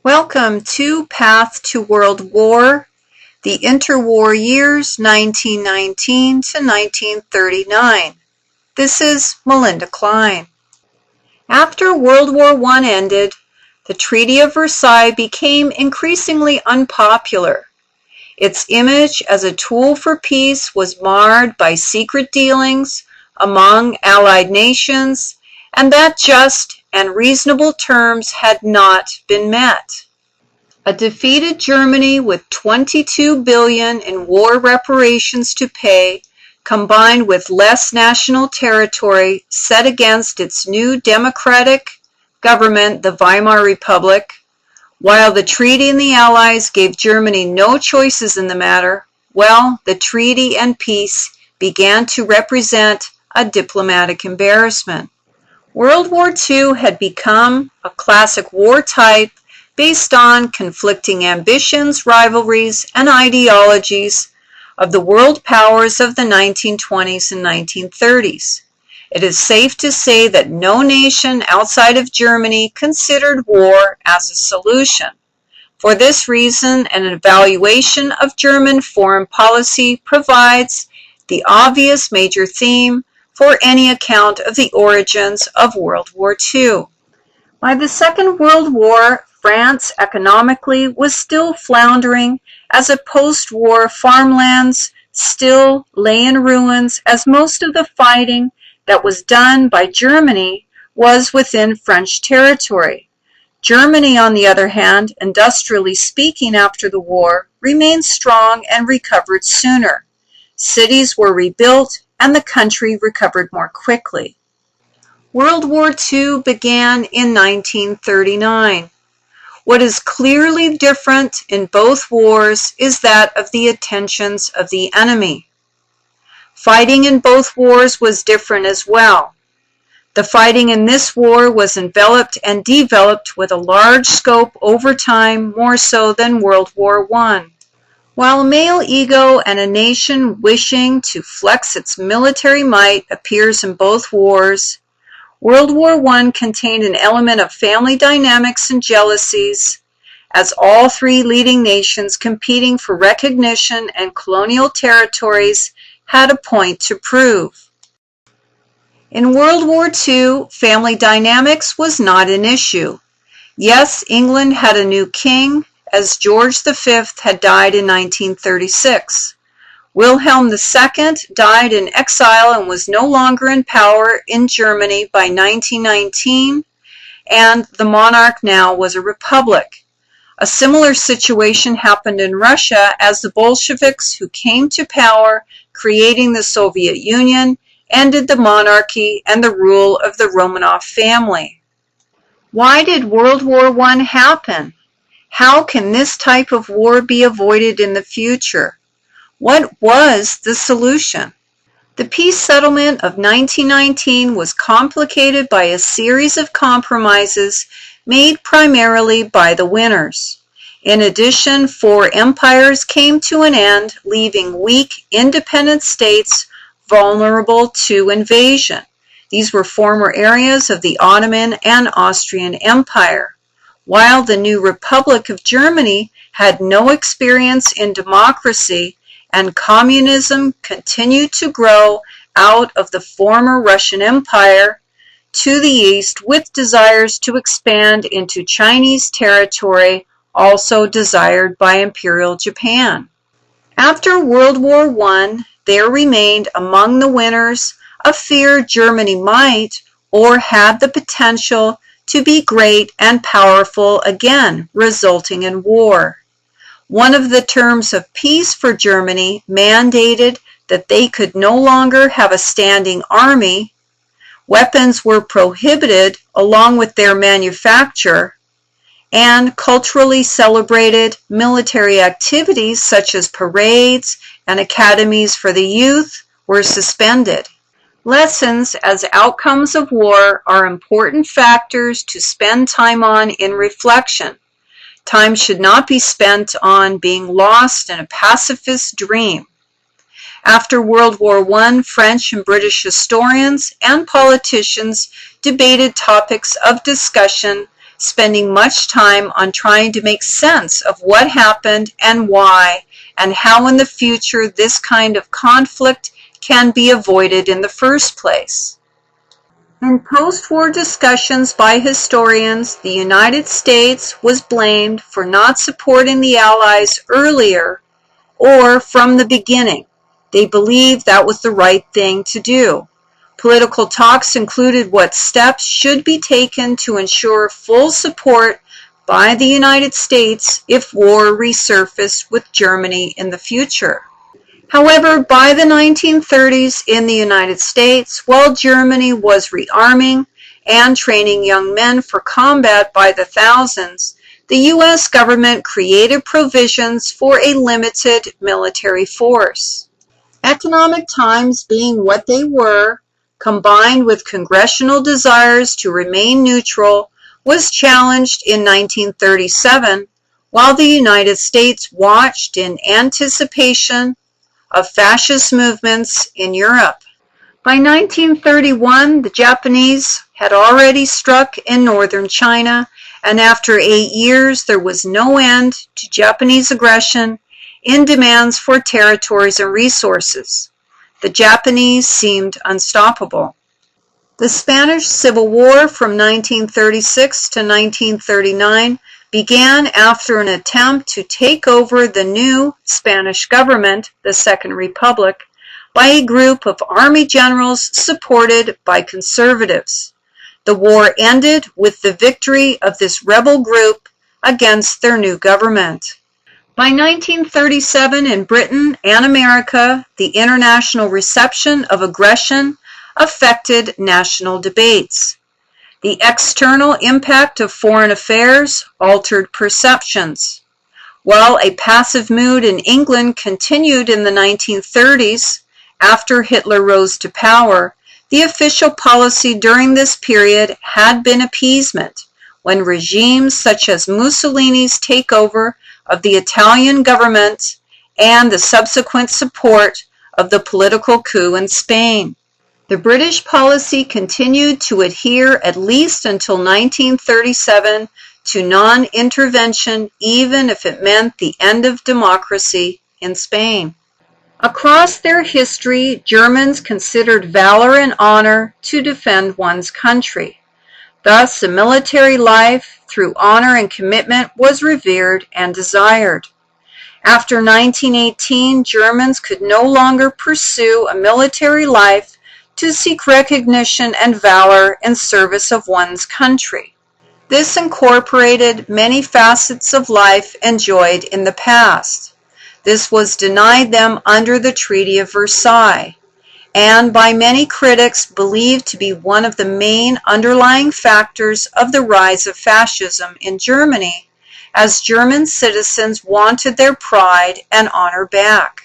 Welcome to Path to World War, the Interwar Years 1919 to 1939. This is Melinda Klein. After World War I ended, the Treaty of Versailles became increasingly unpopular. Its image as a tool for peace was marred by secret dealings among Allied nations, and that just and reasonable terms had not been met. A defeated Germany with $22 billion in war reparations to pay, combined with less national territory set against its new democratic government, the Weimar Republic, while the treaty and the Allies gave Germany no choices in the matter, well, the treaty and peace began to represent a diplomatic embarrassment. World War II had become a classic war type based on conflicting ambitions, rivalries, and ideologies of the world powers of the 1920s and 1930s. It is safe to say that no nation outside of Germany considered war as a solution. For this reason, an evaluation of German foreign policy provides the obvious major theme for any account of the origins of World War II. By the Second World War, France economically was still floundering as a post-war farmlands still lay in ruins, as most of the fighting that was done by Germany was within French territory. Germany, on the other hand, industrially speaking after the war, remained strong and recovered sooner. Cities were rebuilt and the country recovered more quickly. World War II began in 1939. What is clearly different in both wars is that of the intentions of the enemy. Fighting in both wars was different as well. The fighting in this war was enveloped and developed with a large scope over time, more so than World War I. While male ego and a nation wishing to flex its military might appears in both wars, World War I contained an element of family dynamics and jealousies, as all three leading nations competing for recognition and colonial territories had a point to prove. In World War II, family dynamics was not an issue. Yes, England had a new king, as George V had died in 1936. Wilhelm II died in exile and was no longer in power in Germany by 1919, and the monarch now was a republic. A similar situation happened in Russia as the Bolsheviks, who came to power, creating the Soviet Union, ended the monarchy and the rule of the Romanov family. Why did World War I happen? How can this type of war be avoided in the future? What was the solution? The peace settlement of 1919 was complicated by a series of compromises made primarily by the winners. In addition, 4 empires came to an end, leaving weak, independent states vulnerable to invasion. These were former areas of the Ottoman and Austrian Empire. While the new Republic of Germany had no experience in democracy, and communism continued to grow out of the former Russian Empire to the east, with desires to expand into Chinese territory, also desired by Imperial Japan. After World War I, there remained among the winners a fear Germany might or had the potential to be great and powerful again, resulting in war. One of the terms of peace for Germany mandated that they could no longer have a standing army. Weapons were prohibited along with their manufacture, and culturally celebrated military activities such as parades and academies for the youth were suspended. Lessons as outcomes of war are important factors to spend time on in reflection. Time should not be spent on being lost in a pacifist dream. After World War I, French and British historians and politicians debated topics of discussion spending much time on trying to make sense of what happened and why, and how in the future this kind of conflict can be avoided in the first place. In post-war discussions by historians, the United States was blamed for not supporting the Allies earlier or from the beginning. They believed that was the right thing to do. Political talks included what steps should be taken to ensure full support by the United States if war resurfaced with Germany in the future. However, by the 1930s in the United States, while Germany was rearming and training young men for combat by the thousands, the U.S. government created provisions for a limited military force. Economic times being what they were, combined with congressional desires to remain neutral, was challenged in 1937, while the United States watched in anticipation of fascist movements in Europe. By 1931, the Japanese had already struck in northern China, and after 8 years there was no end to Japanese aggression in demands for territories and resources. The Japanese seemed unstoppable. The Spanish Civil War from 1936 to 1939 began after an attempt to take over the new Spanish government, the Second Republic, by a group of army generals supported by conservatives. The war ended with the victory of this rebel group against their new government. By 1937 in Britain and America, the international reception of aggression affected national debates. The external impact of foreign affairs altered perceptions. While a passive mood in England continued in the 1930s, after Hitler rose to power, the official policy during this period had been appeasement, when regimes such as Mussolini's takeover of the Italian government and the subsequent support of the political coup in Spain. The British policy continued to adhere at least until 1937 to non-intervention, even if it meant the end of democracy in Spain. Across their history, Germans considered valor and honor to defend one's country. Thus, a military life through honor and commitment was revered and desired. After 1918, Germans could no longer pursue a military life to seek recognition and valor in service of one's country. This incorporated many facets of life enjoyed in the past. This was denied them under the Treaty of Versailles, and by many critics believed to be one of the main underlying factors of the rise of fascism in Germany, as German citizens wanted their pride and honor back.